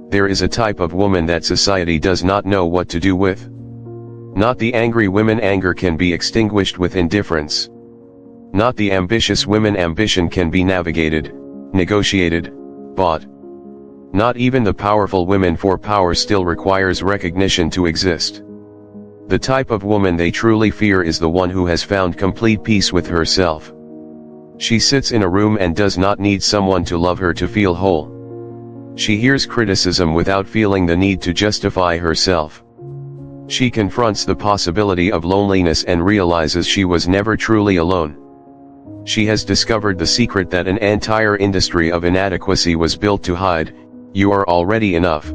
There is a type of woman that society does not know what to do with. Not the angry women, anger can be extinguished with indifference. Not the ambitious women, ambition can be navigated, negotiated, bought. Not even the powerful women, for power still requires recognition to exist. The type of woman they truly fear is the one who has found complete peace with herself. She sits in a room and does not need someone to love her to feel whole. She hears criticism without feeling the need to justify herself. She confronts the possibility of loneliness and realizes she was never truly alone. She has discovered the secret that an entire industry of inadequacy was built to hide: you are already enough.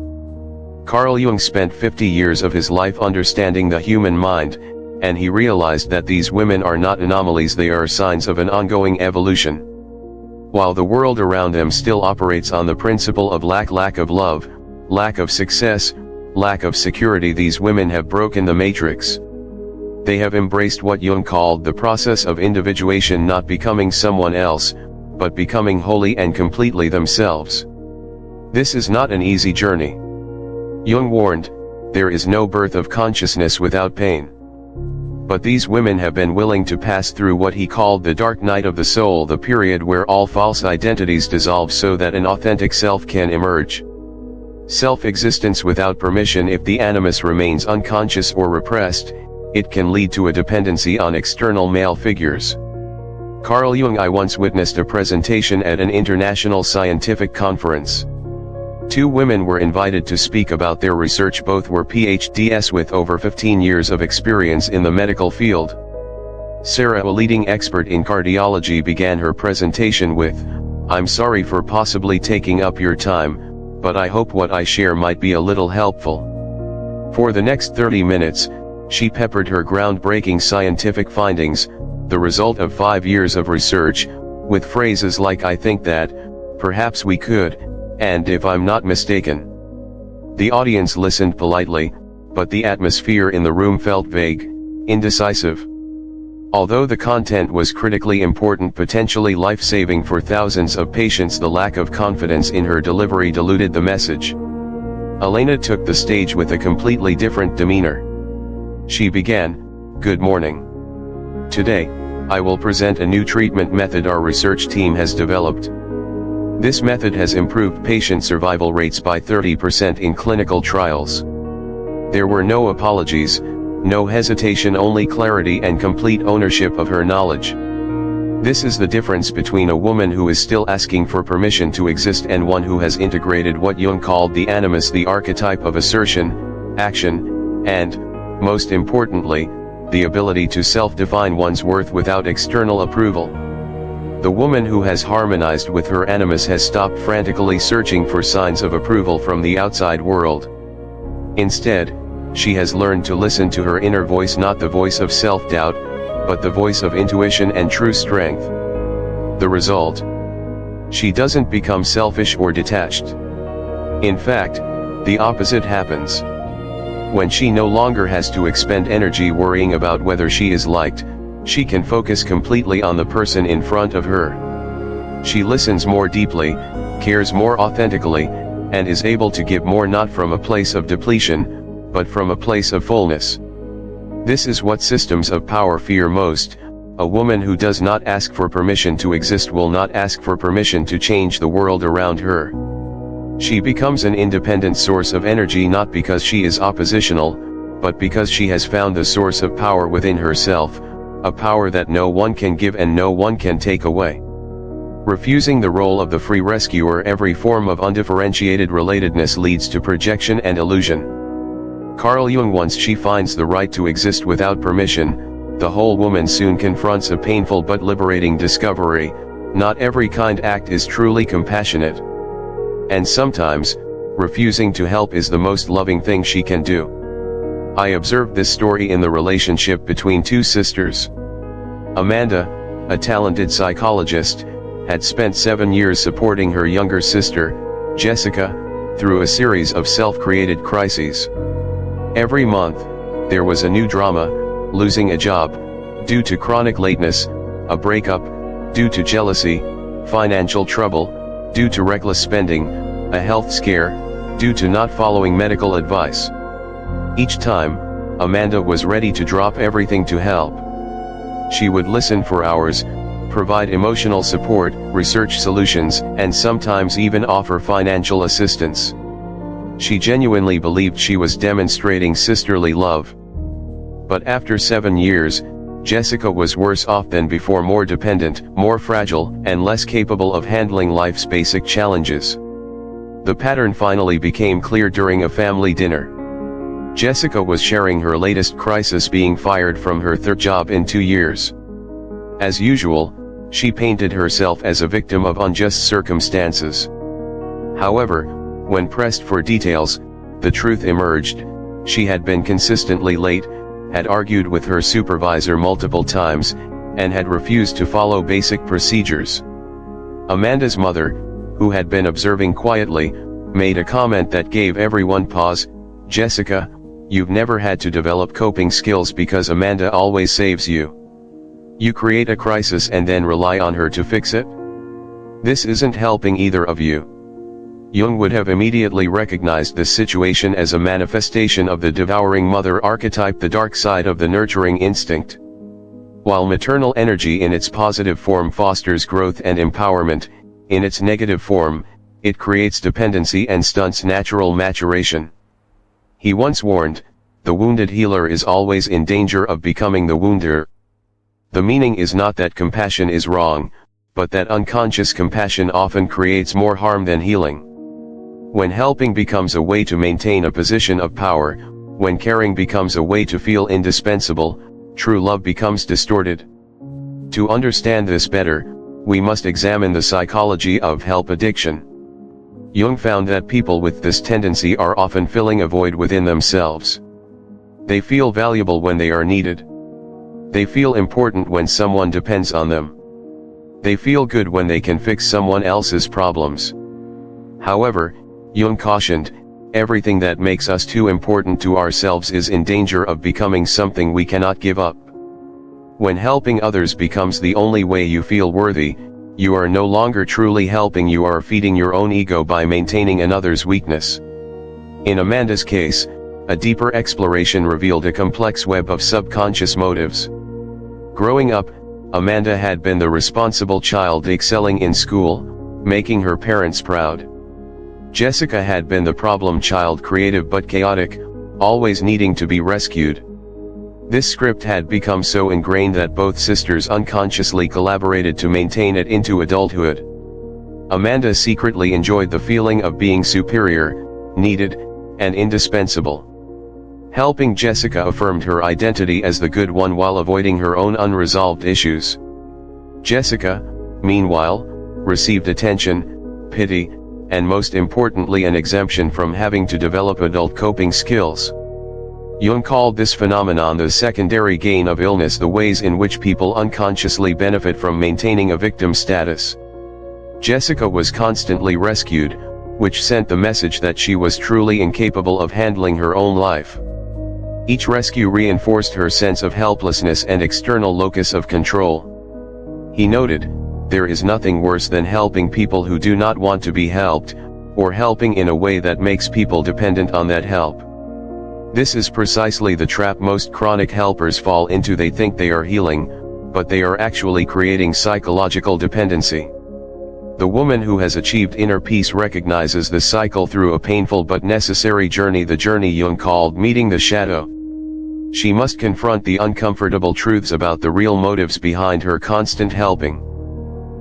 Carl Jung spent 50 years of his life understanding the human mind, and he realized that these women are not anomalies, they are signs of an ongoing evolution. While the world around them still operates on the principle of lack of love, lack of success, lack of security, these women have broken the matrix. They have embraced what Jung called the process of individuation, not becoming someone else, but becoming wholly and completely themselves. This is not an easy journey. Jung warned, there is no birth of consciousness without pain. But these women have been willing to pass through what he called the dark night of the soul, the period where all false identities dissolve so that an authentic self can emerge. Self-existence without permission. If the animus remains unconscious or repressed, it can lead to a dependency on external male figures. Carl Jung. I once witnessed a presentation at an international scientific conference. Two women were invited to speak about their research. Both were PhDs with over 15 years of experience in the medical field. Sarah, a leading expert in cardiology, began her presentation with, "I'm sorry for possibly taking up your time, but I hope what I share might be a little helpful." For the next 30 minutes, she peppered her groundbreaking scientific findings, the result of 5 years of research, with phrases like "I think that, perhaps we could, and if I'm not mistaken." The audience listened politely, but the atmosphere in the room felt vague, indecisive. Although the content was critically important, potentially life-saving for thousands of patients, the lack of confidence in her delivery diluted the message. Elena took the stage with a completely different demeanor. She began, "Good morning. Today, I will present a new treatment method our research team has developed. This method has improved patient survival rates by 30% in clinical trials." There were no apologies, no hesitation, only clarity and complete ownership of her knowledge. This is the difference between a woman who is still asking for permission to exist and one who has integrated what Jung called the animus, the archetype of assertion, action, and, most importantly, the ability to self-define one's worth without external approval. The woman who has harmonized with her animus has stopped frantically searching for signs of approval from the outside world. Instead, she has learned to listen to her inner voice, not the voice of self-doubt, but the voice of intuition and true strength. The result? She doesn't become selfish or detached. In fact, the opposite happens. When she no longer has to expend energy worrying about whether she is liked, she can focus completely on the person in front of her. She listens more deeply, cares more authentically, and is able to give more, not from a place of depletion, but from a place of fullness. This is what systems of power fear most. A woman who does not ask for permission to exist will not ask for permission to change the world around her. She becomes an independent source of energy, not because she is oppositional, but because she has found the source of power within herself, a power that no one can give and no one can take away. Refusing the role of the free rescuer, every form of undifferentiated relatedness leads to projection and illusion. Carl Jung, once she finds the right to exist without permission, the whole woman soon confronts a painful but liberating discovery: not every kind act is truly compassionate. And sometimes, refusing to help is the most loving thing she can do. I observed this story in the relationship between two sisters. Amanda, a talented psychologist, had spent 7 years supporting her younger sister, Jessica, through a series of self-created crises. Every month, there was a new drama: losing a job, due to chronic lateness; a breakup, due to jealousy; financial trouble, due to reckless spending; a health scare, due to not following medical advice. Each time, Amanda was ready to drop everything to help. She would listen for hours, provide emotional support, research solutions, and sometimes even offer financial assistance. She genuinely believed she was demonstrating sisterly love. But after 7 years, Jessica was worse off than before, more dependent, more fragile, and less capable of handling life's basic challenges. The pattern finally became clear during a family dinner. Jessica was sharing her latest crisis, being fired from her third job in 2 years. As usual, she painted herself as a victim of unjust circumstances. However, when pressed for details, the truth emerged: she had been consistently late, had argued with her supervisor multiple times, and had refused to follow basic procedures. Amanda's mother, who had been observing quietly, made a comment that gave everyone pause. "Jessica, you've never had to develop coping skills because Amanda always saves you. You create a crisis and then rely on her to fix it? This isn't helping either of you." Jung would have immediately recognized this situation as a manifestation of the devouring mother archetype, the dark side of the nurturing instinct. While maternal energy in its positive form fosters growth and empowerment, in its negative form, it creates dependency and stunts natural maturation. He once warned, "The wounded healer is always in danger of becoming the wounder." The meaning is not that compassion is wrong, but that unconscious compassion often creates more harm than healing. When helping becomes a way to maintain a position of power, when caring becomes a way to feel indispensable, true love becomes distorted. To understand this better, we must examine the psychology of help addiction. Jung found that people with this tendency are often filling a void within themselves. They feel valuable when they are needed. They feel important when someone depends on them. They feel good when they can fix someone else's problems. However, Jung cautioned, everything that makes us too important to ourselves is in danger of becoming something we cannot give up. When helping others becomes the only way you feel worthy, you are no longer truly helping, you are feeding your own ego by maintaining another's weakness. In Amanda's case, a deeper exploration revealed a complex web of subconscious motives. Growing up, Amanda had been the responsible child, excelling in school, making her parents proud. Jessica had been the problem child, creative but chaotic, always needing to be rescued. This script had become so ingrained that both sisters unconsciously collaborated to maintain it into adulthood. Amanda secretly enjoyed the feeling of being superior, needed, and indispensable. Helping Jessica affirmed her identity as the good one while avoiding her own unresolved issues. Jessica, meanwhile, received attention, pity, and most importantly an exemption from having to develop adult coping skills. Jung called this phenomenon the secondary gain of illness, the ways in which people unconsciously benefit from maintaining a victim status. Jessica was constantly rescued, which sent the message that she was truly incapable of handling her own life. Each rescue reinforced her sense of helplessness and external locus of control. He noted, "There is nothing worse than helping people who do not want to be helped, or helping in a way that makes people dependent on that help." This is precisely the trap most chronic helpers fall into. They think they are healing, but they are actually creating psychological dependency. The woman who has achieved inner peace recognizes the cycle through a painful but necessary journey, the journey Jung called meeting the shadow. She must confront the uncomfortable truths about the real motives behind her constant helping.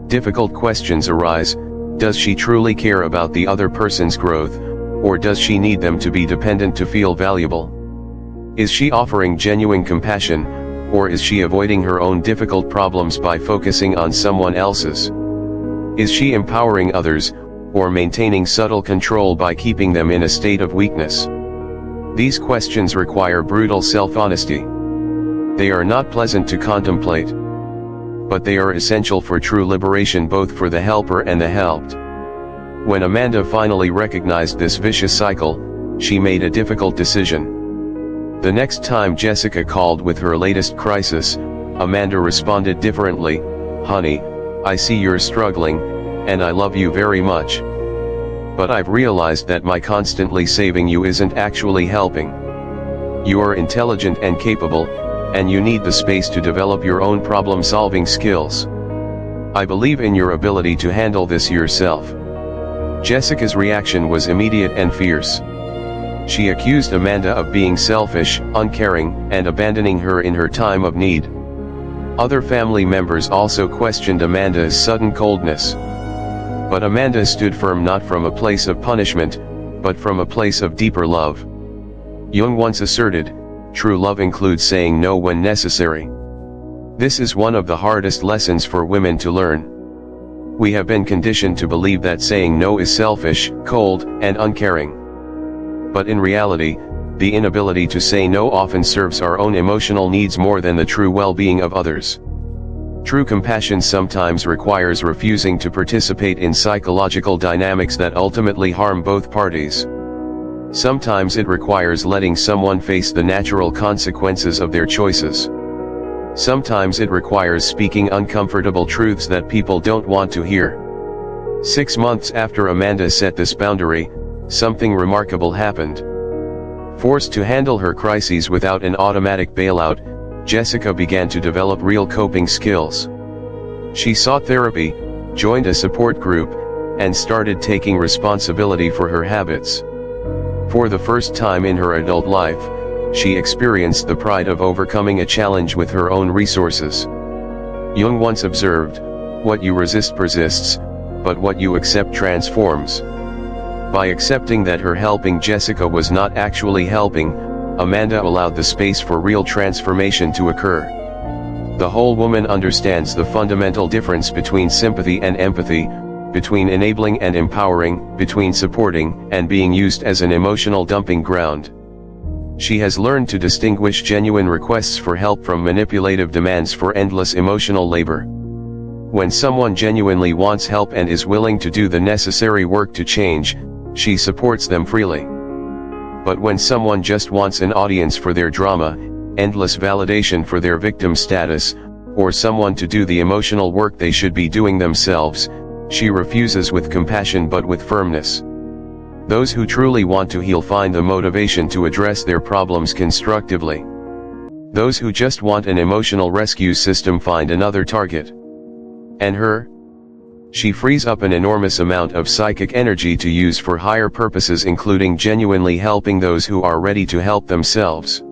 Difficult questions arise: does she truly care about the other person's growth, or does she need them to be dependent to feel valuable? Is she offering genuine compassion, or is she avoiding her own difficult problems by focusing on someone else's? Is she empowering others, or maintaining subtle control by keeping them in a state of weakness? These questions require brutal self-honesty. They are not pleasant to contemplate, but they are essential for true liberation, both for the helper and the helped. When Amanda finally recognized this vicious cycle, she made a difficult decision. The next time Jessica called with her latest crisis, Amanda responded differently: "Honey, I see you're struggling, and I love you very much. But I've realized that my constantly saving you isn't actually helping. You are intelligent and capable, and you need the space to develop your own problem-solving skills. I believe in your ability to handle this yourself." Jessica's reaction was immediate and fierce. She accused Amanda of being selfish, uncaring, and abandoning her in her time of need. Other family members also questioned Amanda's sudden coldness. But Amanda stood firm, not from a place of punishment, but from a place of deeper love. Jung once asserted, "True love includes saying no when necessary." This is one of the hardest lessons for women to learn. We have been conditioned to believe that saying no is selfish, cold, and uncaring. But in reality, the inability to say no often serves our own emotional needs more than the true well-being of others. True compassion sometimes requires refusing to participate in psychological dynamics that ultimately harm both parties. Sometimes it requires letting someone face the natural consequences of their choices. Sometimes it requires speaking uncomfortable truths that people don't want to hear. 6 months after Amanda set this boundary, something remarkable happened. Forced to handle her crises without an automatic bailout, Jessica began to develop real coping skills. She sought therapy, joined a support group, and started taking responsibility for her habits. For the first time in her adult life, she experienced the pride of overcoming a challenge with her own resources. Jung once observed, "What you resist persists, but what you accept transforms." By accepting that her helping Jessica was not actually helping, Amanda allowed the space for real transformation to occur. The whole woman understands the fundamental difference between sympathy and empathy, between enabling and empowering, between supporting and being used as an emotional dumping ground. She has learned to distinguish genuine requests for help from manipulative demands for endless emotional labor. When someone genuinely wants help and is willing to do the necessary work to change, she supports them freely. But when someone just wants an audience for their drama, endless validation for their victim status, or someone to do the emotional work they should be doing themselves, she refuses with compassion but with firmness. Those who truly want to heal find the motivation to address their problems constructively. Those who just want an emotional rescue system find another target. And her? She frees up an enormous amount of psychic energy to use for higher purposes, including genuinely helping those who are ready to help themselves.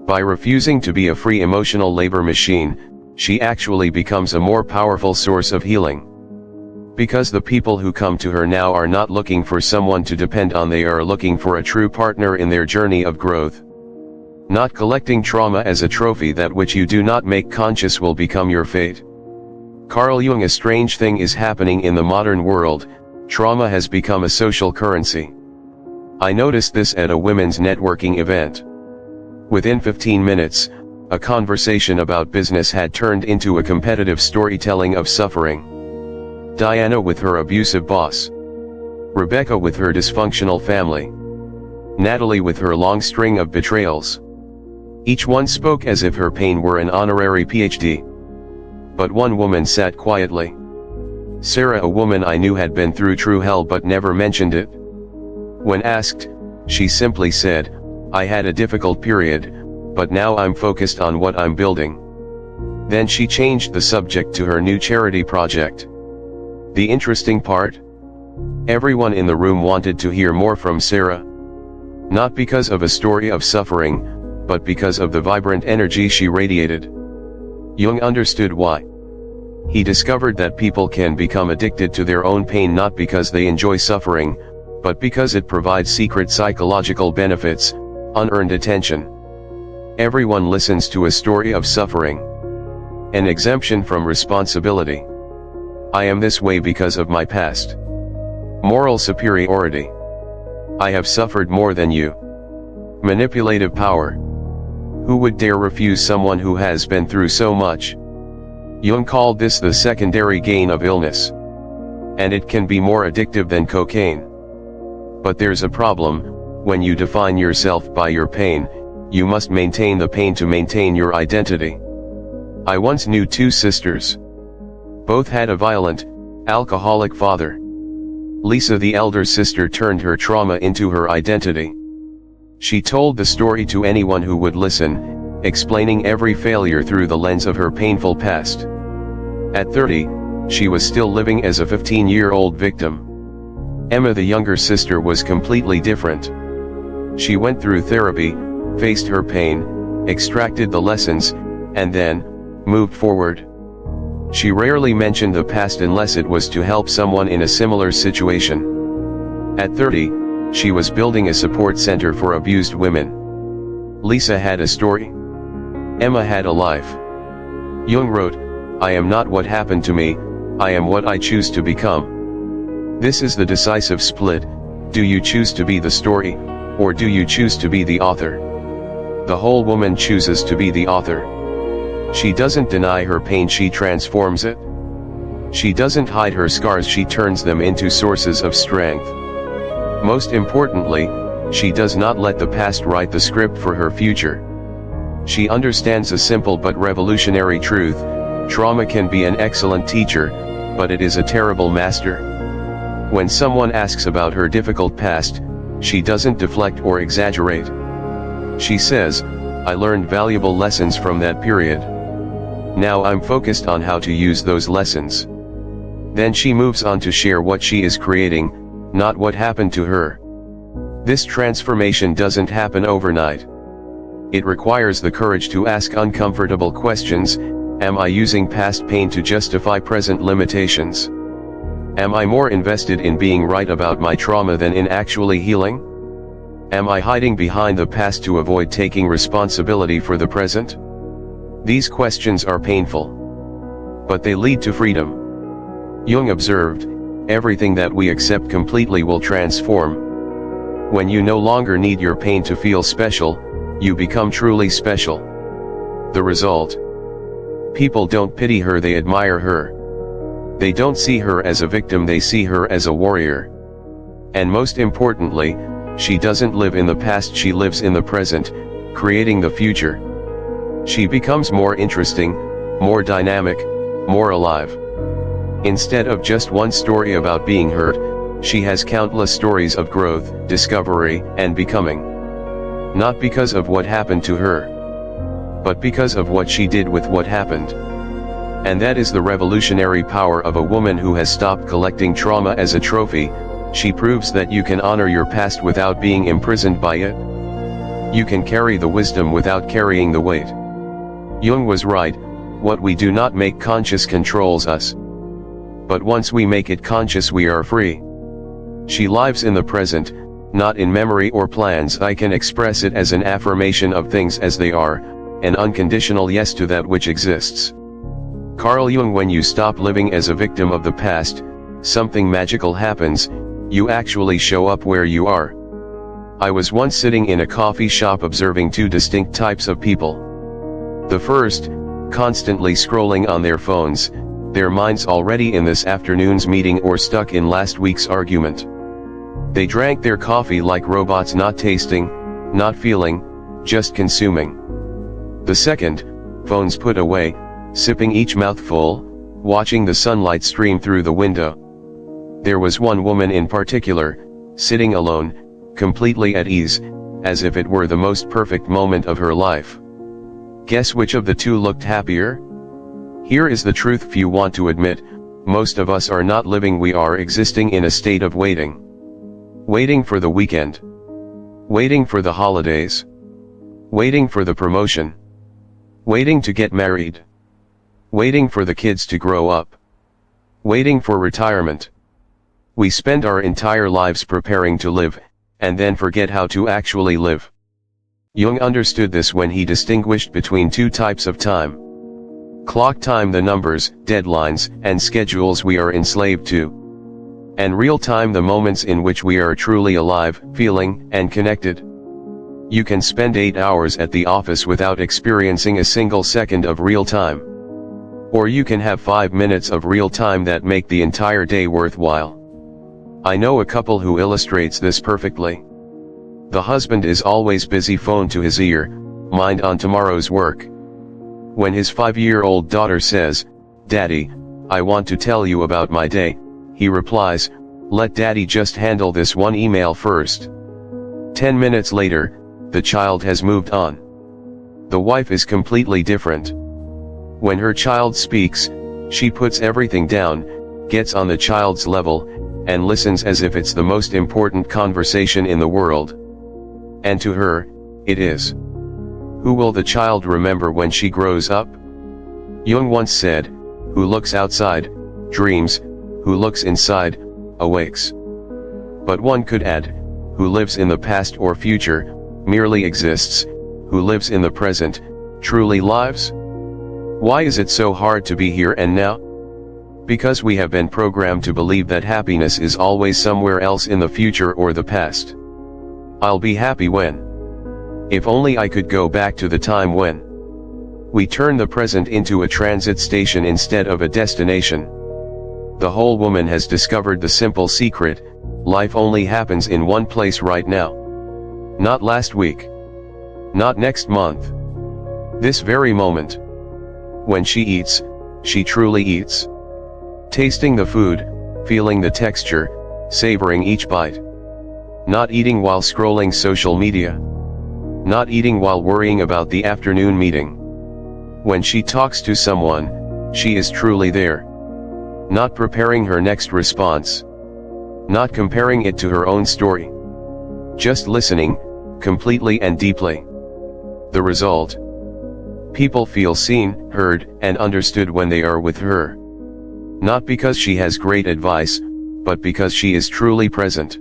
By refusing to be a free emotional labor machine, she actually becomes a more powerful source of healing. Because the people who come to her now are not looking for someone to depend on, they are looking for a true partner in their journey of growth. Not collecting trauma as a trophy that which you do not make conscious will become your fate. Carl Jung: a strange thing is happening in the modern world, trauma has become a social currency. I noticed this at a women's networking event. Within 15 minutes, a conversation about business had turned into a competitive storytelling of suffering. Diana with her abusive boss. Rebecca with her dysfunctional family. Natalie with her long string of betrayals. Each one spoke as if her pain were an honorary PhD. But one woman sat quietly. Sarah, a woman I knew had been through true hell but never mentioned it. When asked, she simply said, "I had a difficult period, but now I'm focused on what I'm building." Then she changed the subject to her new charity project. The interesting part? Everyone in the room wanted to hear more from Sarah. Not because of a story of suffering, but because of the vibrant energy she radiated. Jung understood why. He discovered that people can become addicted to their own pain not because they enjoy suffering, but because it provides secret psychological benefits, unearned attention. Everyone listens to a story of suffering. An exemption from responsibility. I am this way because of my past. Moral superiority. I have suffered more than you. Manipulative power. Who would dare refuse someone who has been through so much? Jung called this the secondary gain of illness. And it can be more addictive than cocaine. But there's a problem: when you define yourself by your pain, you must maintain the pain to maintain your identity. I once knew two sisters. Both had a violent, alcoholic father. Lisa, the elder sister, turned her trauma into her identity. She told the story to anyone who would listen, explaining every failure through the lens of her painful past. At 30, she was still living as a 15-year-old victim. Emma, the younger sister, was completely different. She went through therapy, faced her pain, extracted the lessons, and then moved forward. She rarely mentioned the past unless it was to help someone in a similar situation. At 30, she was building a support center for abused women. Lisa had a story. Emma had a life. Jung wrote, "I am not what happened to me, I am what I choose to become." This is the decisive split. Do you choose to be the story, or do you choose to be the author? The whole woman chooses to be the author. She doesn't deny her pain, she transforms it. She doesn't hide her scars, she turns them into sources of strength. Most importantly, she does not let the past write the script for her future. She understands a simple but revolutionary truth: trauma can be an excellent teacher, but it is a terrible master. When someone asks about her difficult past, she doesn't deflect or exaggerate. She says, "I learned valuable lessons from that period. Now I'm focused on how to use those lessons." Then she moves on to share what she is creating, not what happened to her. This transformation doesn't happen overnight. It requires the courage to ask uncomfortable questions. Am I using past pain to justify present limitations? Am I more invested in being right about my trauma than in actually healing? Am I hiding behind the past to avoid taking responsibility for the present? These questions are painful, but they lead to freedom. Jung observed, everything that we accept completely will transform. When you no longer need your pain to feel special, you become truly special. The result? People don't pity her, they admire her. They don't see her as a victim, they see her as a warrior. And most importantly, she doesn't live in the past, she lives in the present, creating the future. She becomes more interesting, more dynamic, more alive. Instead of just one story about being hurt, she has countless stories of growth, discovery, and becoming. Not because of what happened to her, but because of what she did with what happened. And that is the revolutionary power of a woman who has stopped collecting trauma as a trophy. She proves that you can honor your past without being imprisoned by it. You can carry the wisdom without carrying the weight. Jung was right, what we do not make conscious controls us. But once we make it conscious, we are free. She lives in the present, not in memory or plans. I can express it as an affirmation of things as they are, an unconditional yes to that which exists. Carl Jung: when you stop living as a victim of the past, something magical happens, you actually show up where you are. I was once sitting in a coffee shop observing two distinct types of people. The first, constantly scrolling on their phones, their minds already in this afternoon's meeting or stuck in last week's argument. They drank their coffee like robots, not tasting, not feeling, just consuming. The second, phones put away, sipping each mouthful, watching the sunlight stream through the window. There was one woman in particular, sitting alone, completely at ease, as if it were the most perfect moment of her life. Guess which of the two looked happier? Here is the truth few want to admit: most of us are not living, we are existing in a state of waiting. Waiting for the weekend. Waiting for the holidays. Waiting for the promotion. Waiting to get married. Waiting for the kids to grow up. Waiting for retirement. We spend our entire lives preparing to live, and then forget how to actually live. Jung understood this when he distinguished between two types of time. Clock time, the numbers, deadlines, and schedules we are enslaved to. And real time, the moments in which we are truly alive, feeling, and connected. You can spend 8 hours at the office without experiencing a single second of real time. Or you can have 5 minutes of real time that make the entire day worthwhile. I know a couple who illustrates this perfectly. The husband is always busy, phone to his ear, mind on tomorrow's work. When his 5-year-old daughter says, "Daddy, I want to tell you about my day," he replies, Let daddy just handle this one email first. 10 minutes later, the child has moved on. The wife is completely different. When her child speaks, she puts everything down, gets on the child's level, and listens as if it's the most important conversation in the world. And to her, it is. Who will the child remember when she grows up? Jung once said, "Who looks outside, dreams, who looks inside, awakes." But one could add, who lives in the past or future, merely exists, who lives in the present, truly lives? Why is it so hard to be here and now? Because we have been programmed to believe that happiness is always somewhere else in the future or the past. I'll be happy when. If only I could go back to the time when. We turn the present into a transit station instead of a destination. The whole woman has discovered the simple secret: life only happens in one place right now. Not last week. Not next month. This very moment. When she eats, she truly eats. Tasting the food, feeling the texture, savoring each bite. Not eating while scrolling social media. Not eating while worrying about the afternoon meeting. When she talks to someone, she is truly there. Not preparing her next response. Not comparing it to her own story. Just listening, completely and deeply. The result? People feel seen, heard, and understood when they are with her. Not because she has great advice, but because she is truly present.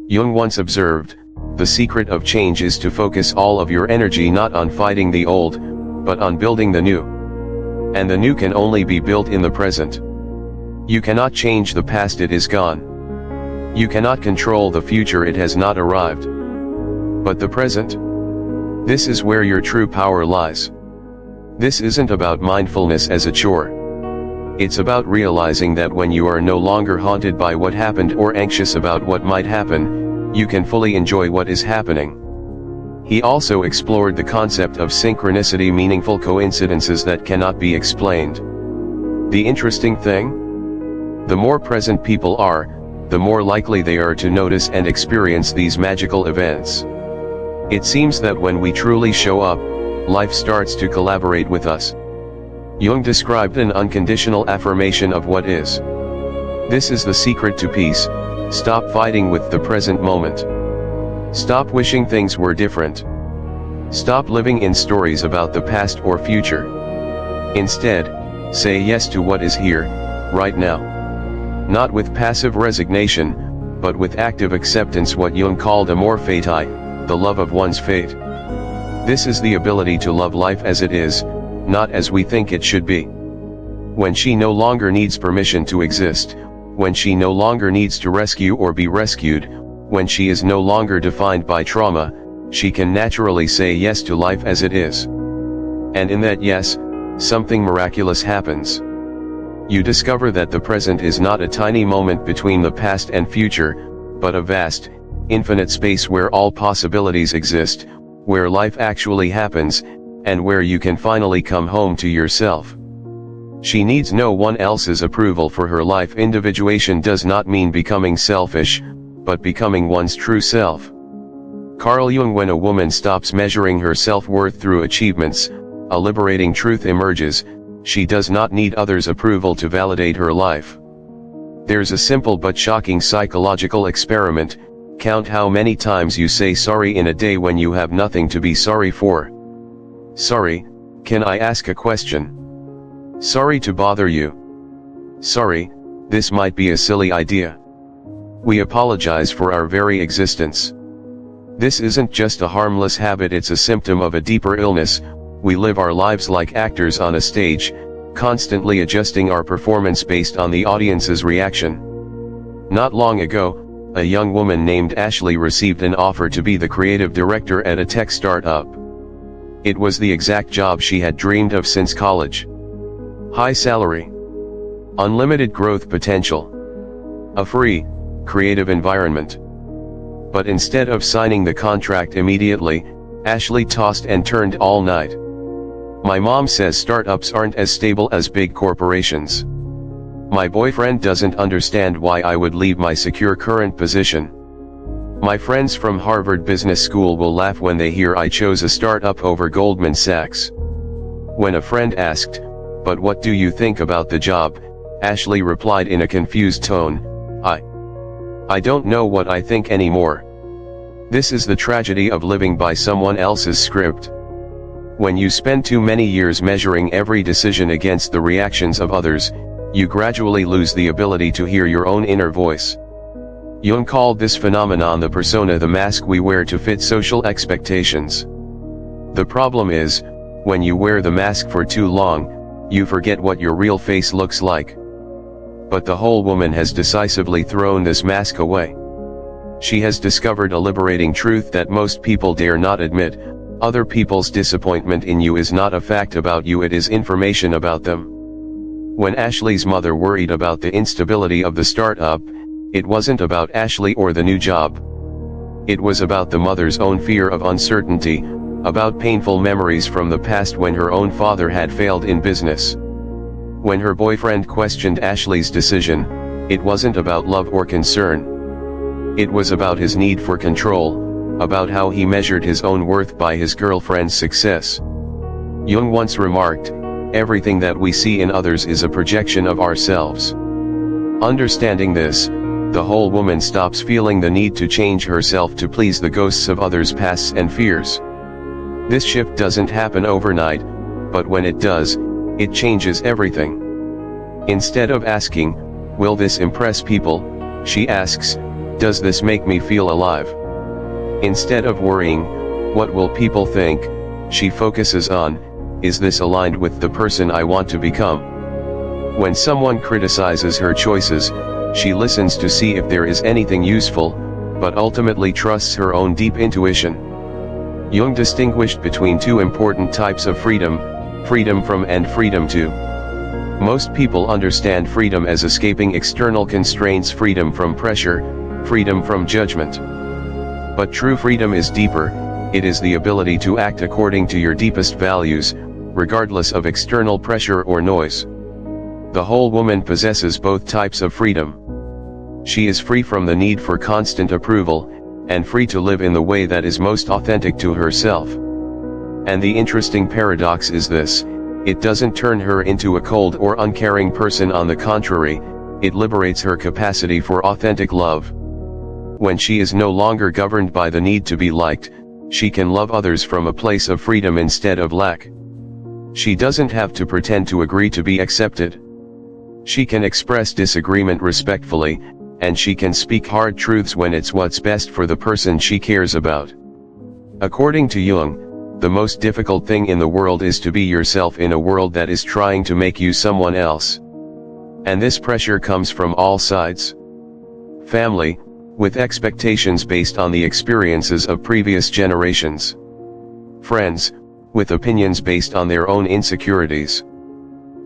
Jung once observed, the secret of change is to focus all of your energy not on fighting the old, but on building the new. And the new can only be built in the present. You cannot change the past, it is gone. You cannot control the future, it has not arrived. But the present? This is where your true power lies. This isn't about mindfulness as a chore. It's about realizing that when you are no longer haunted by what happened or anxious about what might happen, you can fully enjoy what is happening. He also explored the concept of synchronicity, meaningful coincidences that cannot be explained. The interesting thing? The more present people are, the more likely they are to notice and experience these magical events. It seems that when we truly show up, life starts to collaborate with us. Jung described an unconditional affirmation of what is. This is the secret to peace: stop fighting with the present moment. Stop wishing things were different. Stop living in stories about the past or future. Instead, say yes to what is here, right now. Not with passive resignation, but with active acceptance, what Jung called amor fati, the love of one's fate. This is the ability to love life as it is, not as we think it should be. When she no longer needs permission to exist, when she no longer needs to rescue or be rescued, when she is no longer defined by trauma, she can naturally say yes to life as it is. And in that yes, something miraculous happens. You discover that the present is not a tiny moment between the past and future, but a vast, infinite space where all possibilities exist, where life actually happens, and where you can finally come home to yourself. She needs no one else's approval for her life. Individuation does not mean becoming selfish, but becoming one's true self. Carl Jung: when a woman stops measuring her self-worth through achievements, a liberating truth emerges: she does not need others' approval to validate her life. There's a simple but shocking psychological experiment: count how many times you say sorry in a day when you have nothing to be sorry for. Sorry, can I ask a question? Sorry to bother you. Sorry, this might be a silly idea. We apologize for our very existence. This isn't just a harmless habit, it's a symptom of a deeper illness. We live our lives like actors on a stage, constantly adjusting our performance based on the audience's reaction. Not long ago, a young woman named Ashley received an offer to be the creative director at a tech startup. It was the exact job she had dreamed of since college. High salary. Unlimited growth potential. A free, creative environment. But instead of signing the contract immediately, Ashley tossed and turned all night. My mom says startups aren't as stable as big corporations. My boyfriend doesn't understand why I would leave my secure current position. My friends from Harvard Business School will laugh when they hear I chose a startup over Goldman Sachs. When a friend asked, "But what do you think about the job?" Ashley replied in a confused tone, I don't know what I think anymore." This is the tragedy of living by someone else's script. When you spend too many years measuring every decision against the reactions of others, you gradually lose the ability to hear your own inner voice. Jung called this phenomenon the persona, the mask we wear to fit social expectations. The problem is, when you wear the mask for too long, you forget what your real face looks like. But the whole woman has decisively thrown this mask away. She has discovered a liberating truth that most people dare not admit: other people's disappointment in you is not a fact about you, it is information about them. When Ashley's mother worried about the instability of the startup, it wasn't about Ashley or the new job. It was about the mother's own fear of uncertainty, about painful memories from the past when her own father had failed in business. When her boyfriend questioned Ashley's decision, it wasn't about love or concern. It was about his need for control, about how he measured his own worth by his girlfriend's success. Jung once remarked, "Everything that we see in others is a projection of ourselves." Understanding this, the whole woman stops feeling the need to change herself to please the ghosts of others' pasts and fears. This shift doesn't happen overnight, but when it does, it changes everything. Instead of asking, "Will this impress people?" she asks, "Does this make me feel alive?" Instead of worrying, "What will people think?" she focuses on, "Is this aligned with the person I want to become?" When someone criticizes her choices, she listens to see if there is anything useful, but ultimately trusts her own deep intuition. Jung distinguished between two important types of freedom: freedom from and freedom to. Most people understand freedom as escaping external constraints, freedom from pressure, freedom from judgment. But true freedom is deeper. It is the ability to act according to your deepest values, regardless of external pressure or noise. The whole woman possesses both types of freedom. She is free from the need for constant approval, and free to live in the way that is most authentic to herself. And the interesting paradox is this: it doesn't turn her into a cold or uncaring person. On the contrary, it liberates her capacity for authentic love. When she is no longer governed by the need to be liked, she can love others from a place of freedom instead of lack. She doesn't have to pretend to agree to be accepted. She can express disagreement respectfully, and she can speak hard truths when it's what's best for the person she cares about. According to Jung, the most difficult thing in the world is to be yourself in a world that is trying to make you someone else. And this pressure comes from all sides. Family, with expectations based on the experiences of previous generations. Friends, with opinions based on their own insecurities.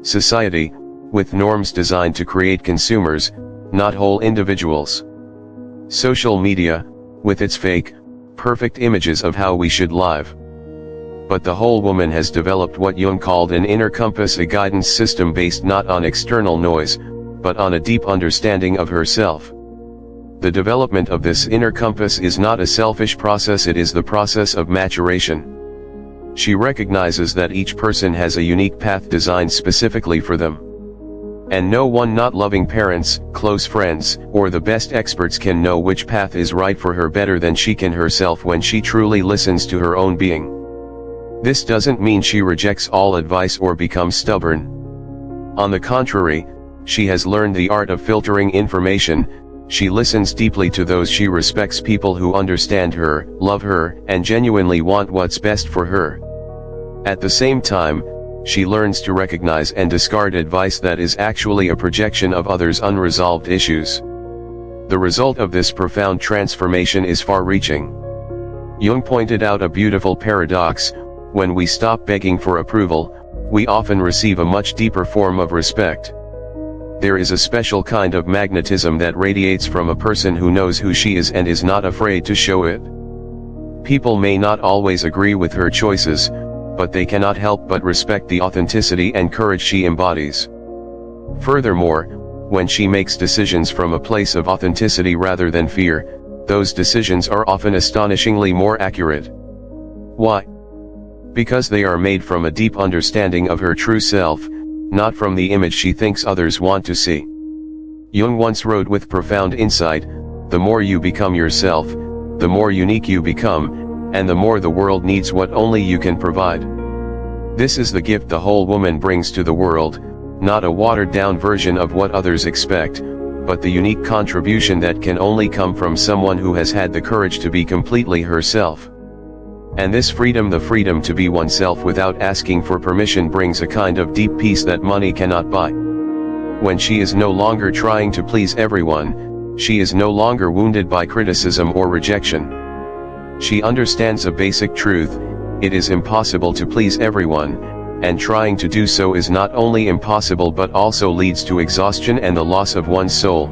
Society, with norms designed to create consumers, not whole individuals. Social media, with its fake, perfect images of how we should live. But the whole woman has developed what Jung called an inner compass, a guidance system based not on external noise, but on a deep understanding of herself. The development of this inner compass is not a selfish process, it is the process of maturation. She recognizes that each person has a unique path designed specifically for them. And no one, not loving parents, close friends, or the best experts, can know which path is right for her better than she can herself when she truly listens to her own being. This doesn't mean she rejects all advice or becomes stubborn. On the contrary, she has learned the art of filtering information. She listens deeply to those she respects, people who understand her, love her, and genuinely want what's best for her. At the same time, she learns to recognize and discard advice that is actually a projection of others' unresolved issues. The result of this profound transformation is far-reaching. Jung pointed out a beautiful paradox: when we stop begging for approval, we often receive a much deeper form of respect. There is a special kind of magnetism that radiates from a person who knows who she is and is not afraid to show it. People may not always agree with her choices, but they cannot help but respect the authenticity and courage she embodies. Furthermore, When she makes decisions from a place of authenticity rather than fear, those decisions are often astonishingly more accurate. Why? Because they are made from a deep understanding of her true self, not from the image she thinks others want to see. Jung once wrote with profound insight, "The more you become yourself, the more unique you become, and the more the world needs what only you can provide." This is the gift the whole woman brings to the world, not a watered-down version of what others expect, but the unique contribution that can only come from someone who has had the courage to be completely herself. And this freedom, the freedom to be oneself without asking for permission, brings a kind of deep peace that money cannot buy. When she is no longer trying to please everyone, she is no longer wounded by criticism or rejection. She understands a basic truth: it is impossible to please everyone, and trying to do so is not only impossible but also leads to exhaustion and the loss of one's soul.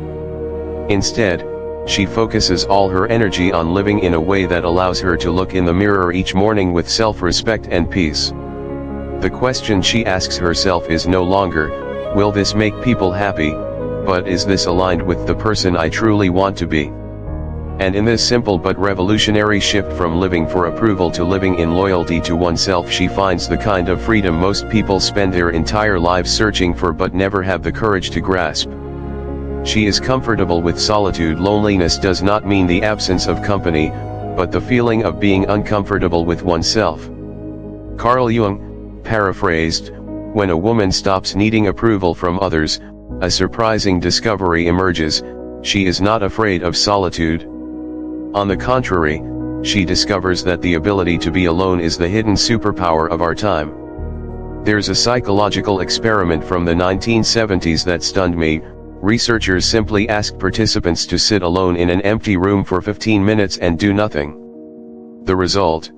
Instead, she focuses all her energy on living in a way that allows her to look in the mirror each morning with self-respect and peace. The question she asks herself is no longer, "Will this make people happy?" but "Is this aligned with the person I truly want to be?" And in this simple but revolutionary shift from living for approval to living in loyalty to oneself, she finds the kind of freedom most people spend their entire lives searching for but never have the courage to grasp. She is comfortable with solitude. Loneliness does not mean the absence of company, but the feeling of being uncomfortable with oneself. Carl Jung, paraphrased, "When a woman stops needing approval from others, a surprising discovery emerges: she is not afraid of solitude. On the contrary, she discovers that the ability to be alone is the hidden superpower of our time." There's a psychological experiment from the 1970s that stunned me. Researchers simply asked participants to sit alone in an empty room for 15 minutes and do nothing. The result?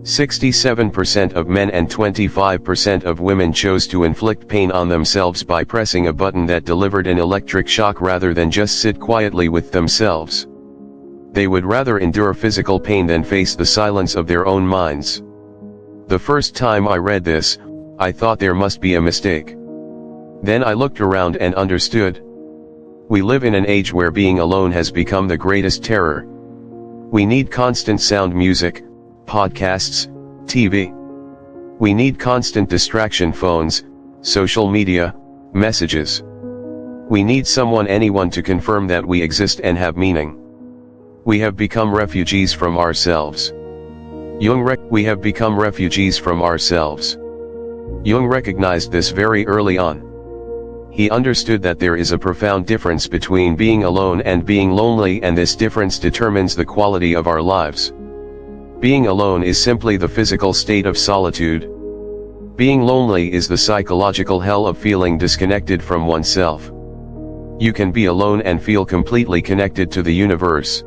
67% of men and 25% of women chose to inflict pain on themselves by pressing a button that delivered an electric shock rather than just sit quietly with themselves. They would rather endure physical pain than face the silence of their own minds. The first time I read this, I thought there must be a mistake. Then I looked around and understood. We live in an age where being alone has become the greatest terror. We need constant sound music, podcasts, TV. We need constant distraction: phones, social media, messages. We need anyone to confirm that we exist and have meaning. We have become refugees from ourselves. We have become refugees from ourselves. Jung recognized this very early on. He understood that there is a profound difference between being alone and being lonely, and this difference determines the quality of our lives. Being alone is simply the physical state of solitude. Being lonely is the psychological hell of feeling disconnected from oneself. You can be alone and feel completely connected to the universe.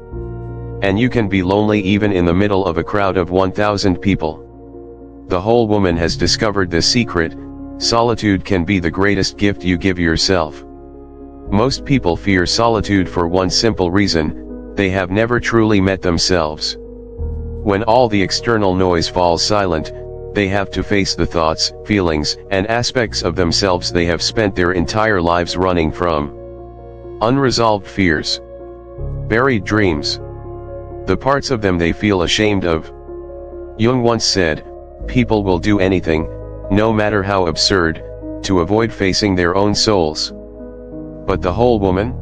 And you can be lonely even in the middle of a crowd of 1,000 people. The whole woman has discovered this secret: solitude can be the greatest gift you give yourself. Most people fear solitude for one simple reason: they have never truly met themselves. When all the external noise falls silent, they have to face the thoughts, feelings, and aspects of themselves they have spent their entire lives running from. Unresolved fears. Buried dreams. The parts of them they feel ashamed of. Jung once said, "People will do anything, no matter how absurd, to avoid facing their own souls." But the whole woman?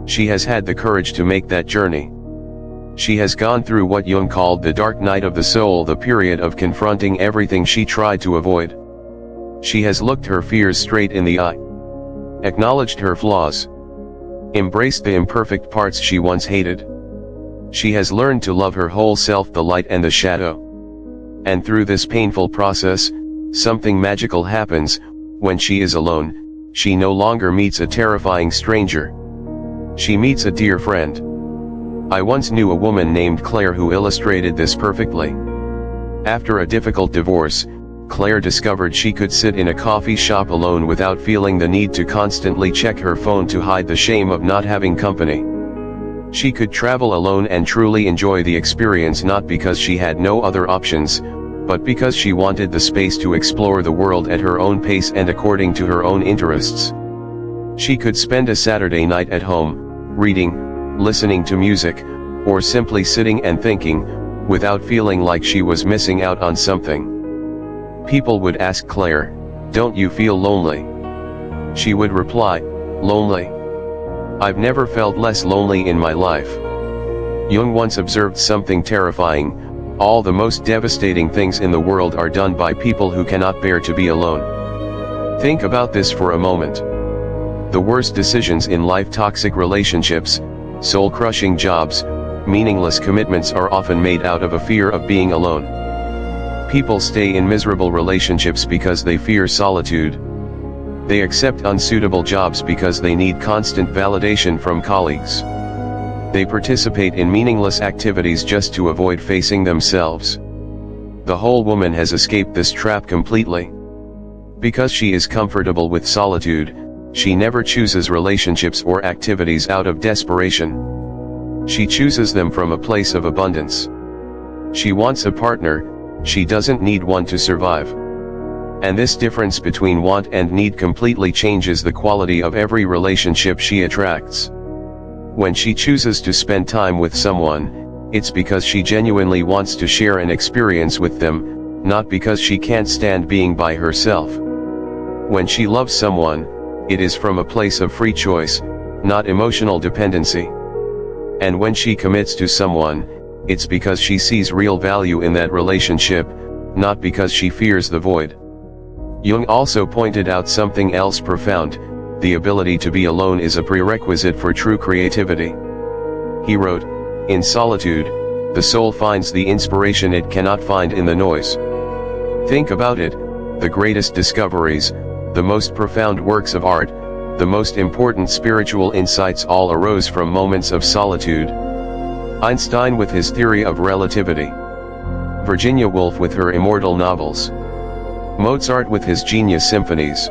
She has had the courage to make that journey. She has gone through what Jung called the dark night of the soul, the period of confronting everything she tried to avoid. She has looked her fears straight in the eye, acknowledged her flaws, embraced the imperfect parts she once hated. She has learned to love her whole self, the light and the shadow. And through this painful process, something magical happens. When she is alone, she no longer meets a terrifying stranger. She meets a dear friend. I once knew a woman named Claire who illustrated this perfectly. After a difficult divorce, Claire discovered she could sit in a coffee shop alone without feeling the need to constantly check her phone to hide the shame of not having company. She could travel alone and truly enjoy the experience, not because she had no other options, but because she wanted the space to explore the world at her own pace and according to her own interests. She could spend a Saturday night at home, reading, listening to music, or simply sitting and thinking, without feeling like she was missing out on something. People would ask Claire, "Don't you feel lonely?" She would reply, "Lonely? I've never felt less lonely in my life." Jung once observed something terrifying: all the most devastating things in the world are done by people who cannot bear to be alone. Think about this for a moment. The worst decisions in life, toxic relationships, soul-crushing jobs, meaningless commitments, are often made out of a fear of being alone. People stay in miserable relationships because they fear solitude. They accept unsuitable jobs because they need constant validation from colleagues. They participate in meaningless activities just to avoid facing themselves. The whole woman has escaped this trap completely. Because she is comfortable with solitude, she never chooses relationships or activities out of desperation. She chooses them from a place of abundance. She wants a partner, she doesn't need one to survive. And this difference between want and need completely changes the quality of every relationship she attracts. When she chooses to spend time with someone, it's because she genuinely wants to share an experience with them, not because she can't stand being by herself. When she loves someone, it is from a place of free choice, not emotional dependency. And when she commits to someone, it's because she sees real value in that relationship, not because she fears the void. Jung also pointed out something else profound: the ability to be alone is a prerequisite for true creativity. He wrote, "In solitude, the soul finds the inspiration it cannot find in the noise." Think about it: the greatest discoveries, the most profound works of art, the most important spiritual insights all arose from moments of solitude. Einstein with his theory of relativity. Virginia Woolf with her immortal novels. Mozart with his genius symphonies.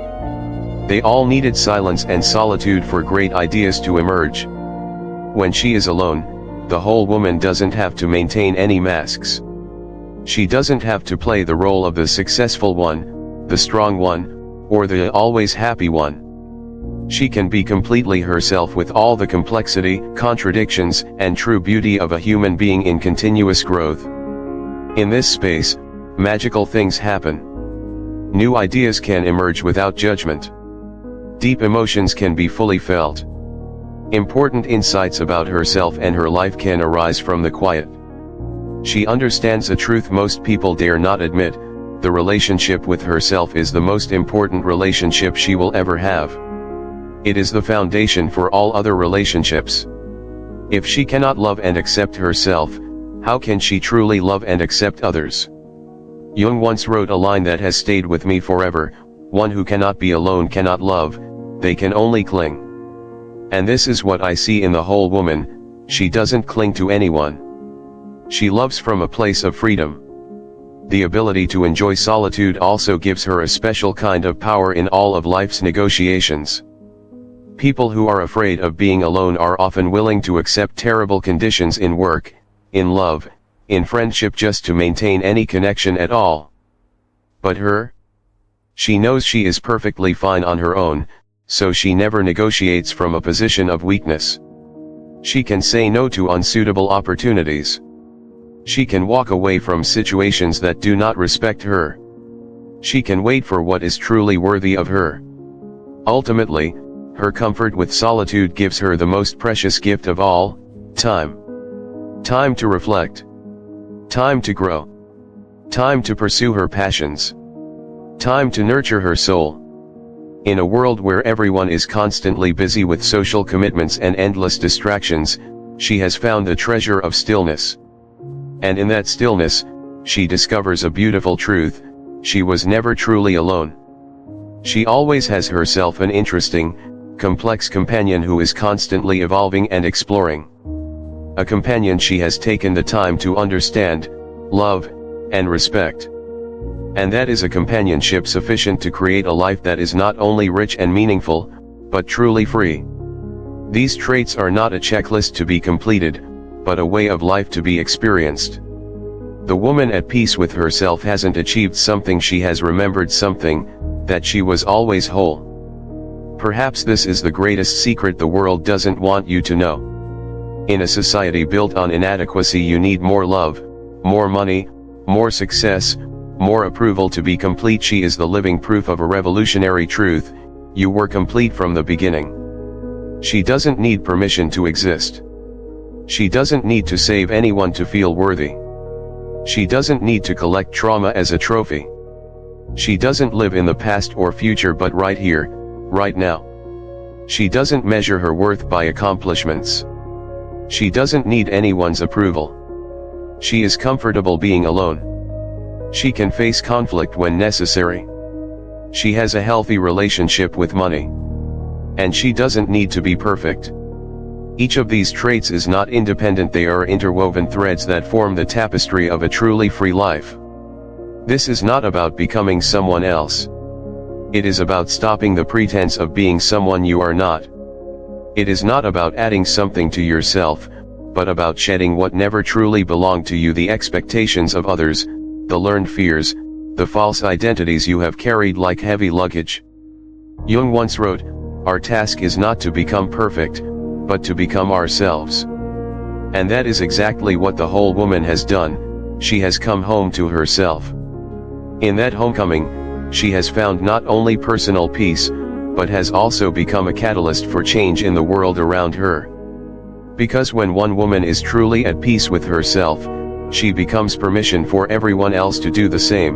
They all needed silence and solitude for great ideas to emerge. When she is alone, the whole woman doesn't have to maintain any masks. She doesn't have to play the role of the successful one, the strong one, or the always happy one. She can be completely herself with all the complexity, contradictions, and true beauty of a human being in continuous growth. In this space, magical things happen. New ideas can emerge without judgment. Deep emotions can be fully felt. Important insights about herself and her life can arise from the quiet. She understands a truth most people dare not admit: the relationship with herself is the most important relationship she will ever have. It is the foundation for all other relationships. If she cannot love and accept herself, how can she truly love and accept others? Jung once wrote a line that has stayed with me forever: one who cannot be alone cannot love, they can only cling. And this is what I see in the whole woman: she doesn't cling to anyone. She loves from a place of freedom. The ability to enjoy solitude also gives her a special kind of power in all of life's negotiations. People who are afraid of being alone are often willing to accept terrible conditions in work, in love, in friendship, just to maintain any connection at all. But her? She knows she is perfectly fine on her own, so she never negotiates from a position of weakness. She can say no to unsuitable opportunities. She can walk away from situations that do not respect her. She can wait for what is truly worthy of her. Ultimately, her comfort with solitude gives her the most precious gift of all: time. Time to reflect. Time to grow. Time to pursue her passions. Time to nurture her soul. In a world where everyone is constantly busy with social commitments and endless distractions, she has found the treasure of stillness. And in that stillness, she discovers a beautiful truth: she was never truly alone. She always has herself, an interesting, complex companion who is constantly evolving and exploring. A companion she has taken the time to understand, love, and respect. And that is a companionship sufficient to create a life that is not only rich and meaningful, but truly free. These traits are not a checklist to be completed, but a way of life to be experienced. The woman at peace with herself hasn't achieved something, she has remembered something: that she was always whole. perhaps this is the greatest secret the world doesn't want you to know. In a society built on inadequacy, you need more love, more money, more success, more approval to be complete. She is the living proof of a revolutionary truth: you were complete from the beginning. She doesn't need permission to exist. She doesn't need to save anyone to feel worthy. She doesn't need to collect trauma as a trophy. She doesn't live in the past or future, but right here, right now. She doesn't measure her worth by accomplishments. She doesn't need anyone's approval. She is comfortable being alone. She can face conflict when necessary. She has a healthy relationship with money. And she doesn't need to be perfect. Each of these traits is not independent, they are interwoven threads that form the tapestry of a truly free life. This is not about becoming someone else. It is about stopping the pretense of being someone you are not. It is not about adding something to yourself, but about shedding what never truly belonged to you: the expectations of others, the learned fears, the false identities you have carried like heavy luggage. Jung once wrote, "Our task is not to become perfect, but to become ourselves." And that is exactly what the whole woman has done. She has come home to herself. In that homecoming, she has found not only personal peace, but has also become a catalyst for change in the world around her. Because when one woman is truly at peace with herself, she becomes permission for everyone else to do the same.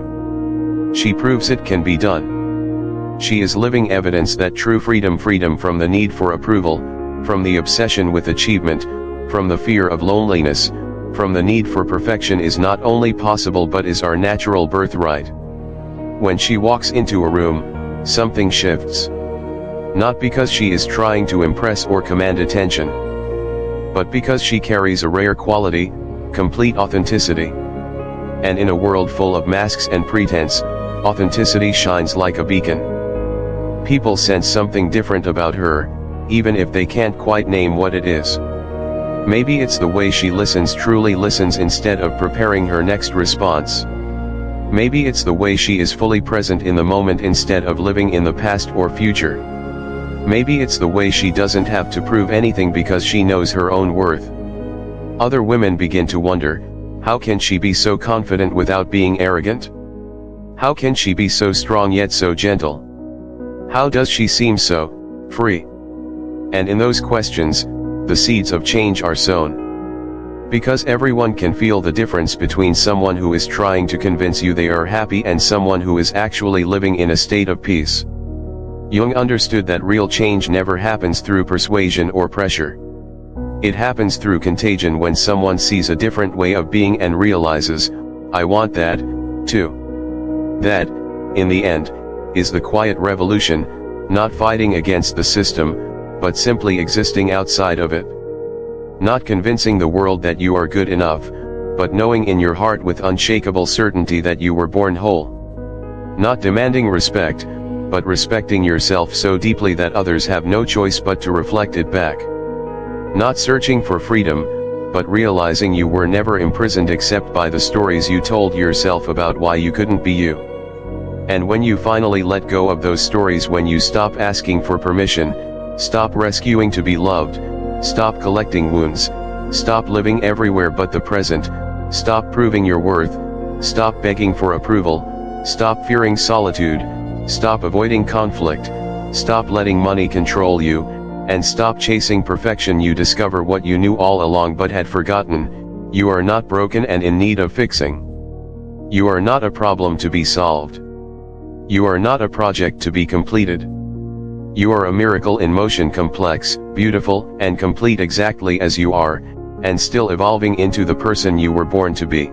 She proves it can be done. She is living evidence that true freedom from the need for approval, from the obsession with achievement, from the fear of loneliness, from the need for perfection, is not only possible but is our natural birthright. When she walks into a room, something shifts. Not because she is trying to impress or command attention, but because she carries a rare quality: complete authenticity. And in a world full of masks and pretense, authenticity shines like a beacon. People sense something different about her, even if they can't quite name what it is. Maybe it's the way she listens, truly listens, instead of preparing her next response. Maybe it's the way she is fully present in the moment instead of living in the past or future. Maybe it's the way she doesn't have to prove anything because she knows her own worth. Other women begin to wonder, how can she be so confident without being arrogant? How can she be so strong yet so gentle? How does she seem so free? And in those questions, the seeds of change are sown. Because everyone can feel the difference between someone who is trying to convince you they are happy and someone who is actually living in a state of peace. Jung understood that real change never happens through persuasion or pressure. It happens through contagion, when someone sees a different way of being and realizes, I want that, too. That, in the end, is the quiet revolution, not fighting against the system, but simply existing outside of it. Not convincing the world that you are good enough, but knowing in your heart with unshakable certainty that you were born whole. Not demanding respect, but respecting yourself so deeply that others have no choice but to reflect it back. Not searching for freedom, but realizing you were never imprisoned except by the stories you told yourself about why you couldn't be you. And when you finally let go of those stories, when you stop asking for permission, stop rescuing to be loved, stop collecting wounds, stop living everywhere but the present, stop proving your worth, stop begging for approval, stop fearing solitude, stop avoiding conflict, stop letting money control you, and stop chasing perfection, you discover what you knew all along but had forgotten: you are not broken and in need of fixing. You are not a problem to be solved. You are not a project to be completed. You are a miracle in motion, complex, beautiful, and complete exactly as you are, and still evolving into the person you were born to be.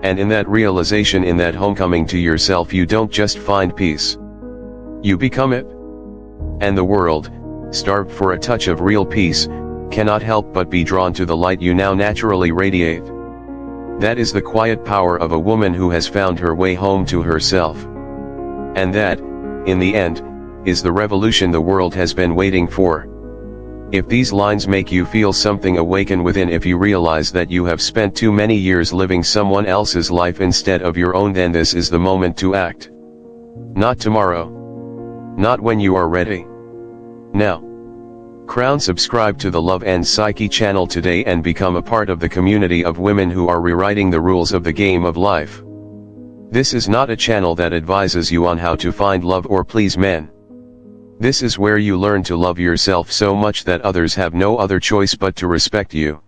And in that realization, in that homecoming to yourself, you don't just find peace. You become it. And the world, starved for a touch of real peace, cannot help but be drawn to the light you now naturally radiate. That is the quiet power of a woman who has found her way home to herself. And that, in the end, is the revolution the world has been waiting for. If these lines make you feel something, awaken within. If you realize that you have spent too many years living someone else's life instead of your own, then this is the moment to act. Not tomorrow. Not when you are ready. Now, Crown subscribe to the Love and Psyche channel today and become a part of the community of women who are rewriting the rules of the game of life. This is not a channel that advises you on how to find love or please men. This is where you learn to love yourself so much that others have no other choice but to respect you.